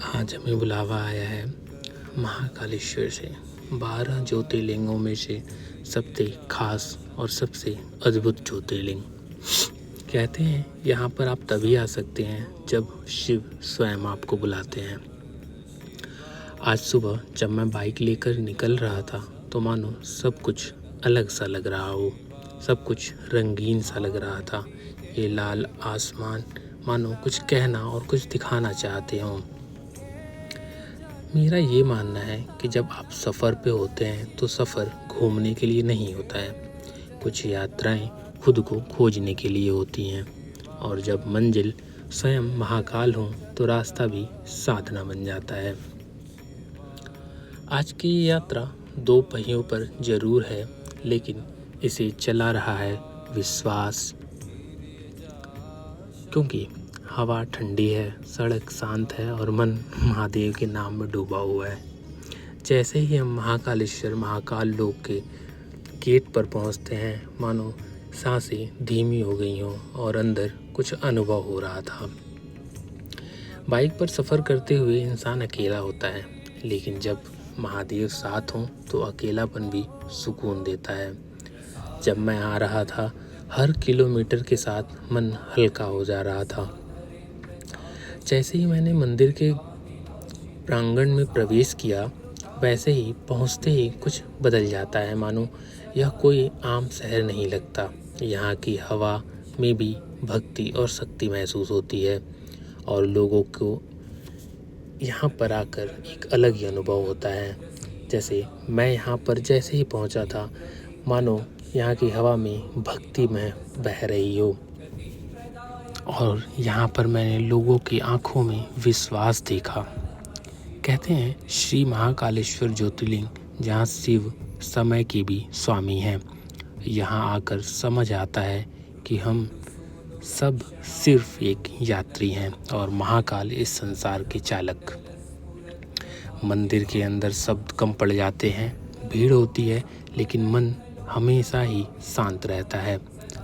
आज हमें बुलावा आया है महाकालेश्वर से। 12 ज्योतिर्लिंगों में से सबसे खास और सबसे अद्भुत ज्योतिर्लिंग। कहते हैं यहाँ पर आप तभी आ सकते हैं जब शिव स्वयं आपको बुलाते हैं। आज सुबह जब मैं बाइक लेकर निकल रहा था तो मानो सब कुछ अलग सा लग रहा हो, सब कुछ रंगीन सा लग रहा था। ये लाल आसमान मानो कुछ कहना और कुछ दिखाना चाहते हों। मेरा ये मानना है कि जब आप सफ़र पे होते हैं तो सफ़र घूमने के लिए नहीं होता है, कुछ यात्राएं खुद को खोजने के लिए होती हैं। और जब मंजिल स्वयं महाकाल हो तो रास्ता भी साधना बन जाता है। आज की ये यात्रा 2 पहियों पर जरूर है, लेकिन इसे चला रहा है विश्वास। क्योंकि हवा ठंडी है, सड़क शांत है और मन महादेव के नाम में डूबा हुआ है। जैसे ही हम महाकालेश्वर महाकाल लोक के गेट पर पहुंचते हैं, मानो सांसें धीमी हो गई हों और अंदर कुछ अनुभव हो रहा था। बाइक पर सफ़र करते हुए इंसान अकेला होता है, लेकिन जब महादेव साथ हों तो अकेलापन भी सुकून देता है। जब मैं आ रहा था, हर किलोमीटर के साथ मन हल्का हो जा रहा था। जैसे ही मैंने मंदिर के प्रांगण में प्रवेश किया, वैसे ही पहुंचते ही कुछ बदल जाता है। मानो यह कोई आम शहर नहीं लगता। यहाँ की हवा में भी भक्ति और शक्ति महसूस होती है और लोगों को यहाँ पर आकर एक अलग ही अनुभव होता है। जैसे मैं यहाँ पर जैसे ही पहुँचा था, मानो यहाँ की हवा में भक्ति में बह रही हो और यहाँ पर मैंने लोगों की आंखों में विश्वास देखा। कहते हैं श्री महाकालेश्वर ज्योतिर्लिंग जहाँ शिव समय के भी स्वामी हैं। यहाँ आकर समझ आता है कि हम सब सिर्फ एक यात्री हैं और महाकाल इस संसार के चालक। मंदिर के अंदर शब्द कम पड़ जाते हैं, भीड़ होती है, लेकिन मन हमेशा ही शांत रहता है।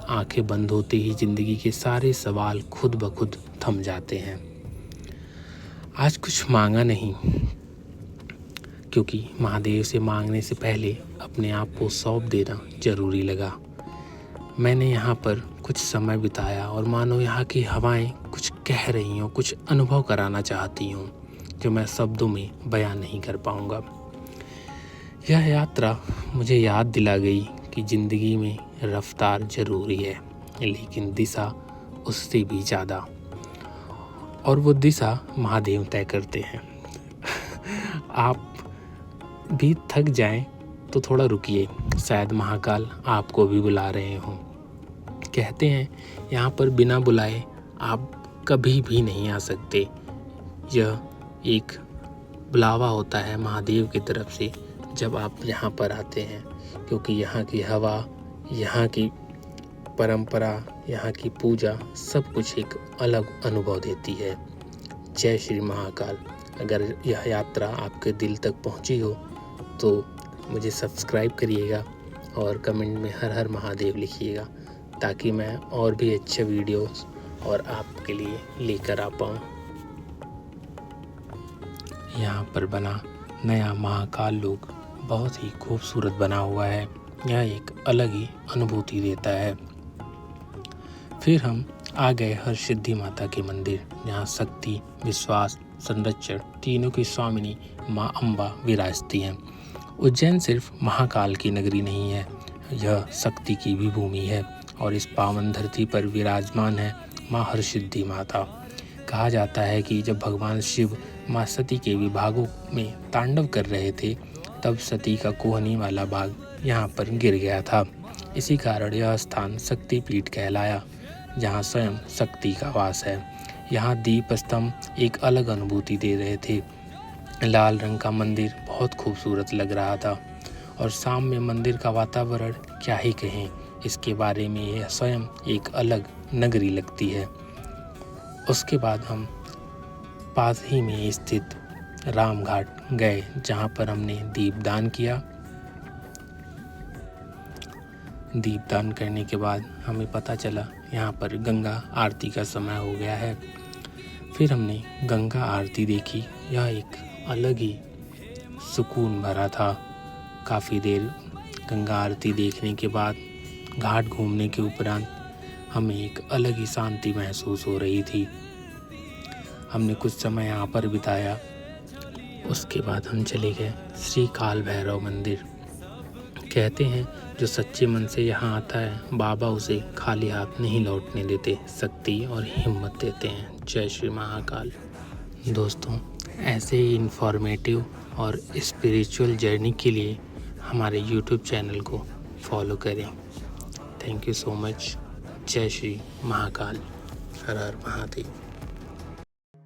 आंखें बंद होते ही जिंदगी के सारे सवाल खुद ब खुद थम जाते हैं। आज कुछ मांगा नहीं, क्योंकि महादेव से मांगने से पहले अपने आप को सौंप देना जरूरी लगा। मैंने यहाँ पर कुछ समय बिताया और मानो यहाँ की हवाएं कुछ कह रही हों, कुछ अनुभव कराना चाहती हों जो मैं शब्दों में बयान नहीं कर पाऊँगा। यह यात्रा मुझे याद दिला गई कि ज़िंदगी में रफ्तार ज़रूरी है, लेकिन दिशा उससे भी ज़्यादा, और वो दिशा महादेव तय करते हैं। आप भी थक जाएं तो थोड़ा रुकिए, शायद महाकाल आपको भी बुला रहे हों। कहते हैं यहाँ पर बिना बुलाए आप कभी भी नहीं आ सकते। यह एक बुलावा होता है महादेव की तरफ से जब आप यहाँ पर आते हैं, क्योंकि यहाँ की हवा, यहाँ की परंपरा, यहाँ की पूजा सब कुछ एक अलग अनुभव देती है। जय श्री महाकाल। अगर यह यात्रा आपके दिल तक पहुँची हो तो मुझे सब्सक्राइब करिएगा और कमेंट में हर हर महादेव लिखिएगा, ताकि मैं और भी अच्छे वीडियोस और आपके लिए लेकर आ पाऊँ। यहाँ पर बना नया महाकाल लोक बहुत ही खूबसूरत बना हुआ है। यह एक अलग ही अनुभूति देता है। फिर हम आ गए हरसिद्धि माता के मंदिर, जहाँ शक्ति, विश्वास, संरक्षण तीनों की स्वामिनी माँ अम्बा विराजती हैं। उज्जैन सिर्फ महाकाल की नगरी नहीं है, यह शक्ति की भी भूमि है और इस पावन धरती पर विराजमान है माँ हरसिद्धि माता। कहा जाता है कि जब भगवान शिव माँ सती के विभागों में तांडव कर रहे थे, तब सती का कोहनी वाला भाग यहाँ पर गिर गया था। इसी कारण यह स्थान शक्तिपीठ कहलाया, जहाँ स्वयं शक्ति का वास है। यहाँ दीप स्तंभ एक अलग अनुभूति दे रहे थे। लाल रंग का मंदिर बहुत खूबसूरत लग रहा था और शाम में मंदिर का वातावरण क्या ही कहें, इसके बारे में यह स्वयं एक अलग नगरी लगती है। उसके बाद हम पास ही में स्थित रामघाट गए, जहाँ पर हमने दीपदान किया। दीपदान करने के बाद हमें पता चला यहाँ पर गंगा आरती का समय हो गया है। फिर हमने गंगा आरती देखी। यह एक अलग ही सुकून भरा था। काफ़ी देर गंगा आरती देखने के बाद, घाट घूमने के उपरांत हमें एक अलग ही शांति महसूस हो रही थी। हमने कुछ समय यहाँ पर बिताया। उसके बाद हम चले गए श्री काल भैरव मंदिर। कहते हैं जो सच्चे मन से यहाँ आता है, बाबा उसे खाली हाथ नहीं लौटने देते, शक्ति और हिम्मत देते हैं। जय श्री महाकाल। दोस्तों, ऐसे ही इन्फॉर्मेटिव और स्पिरिचुअल जर्नी के लिए हमारे YouTube चैनल को फॉलो करें। Thank you so much. जय श्री महाकाल। हर हर महादेव।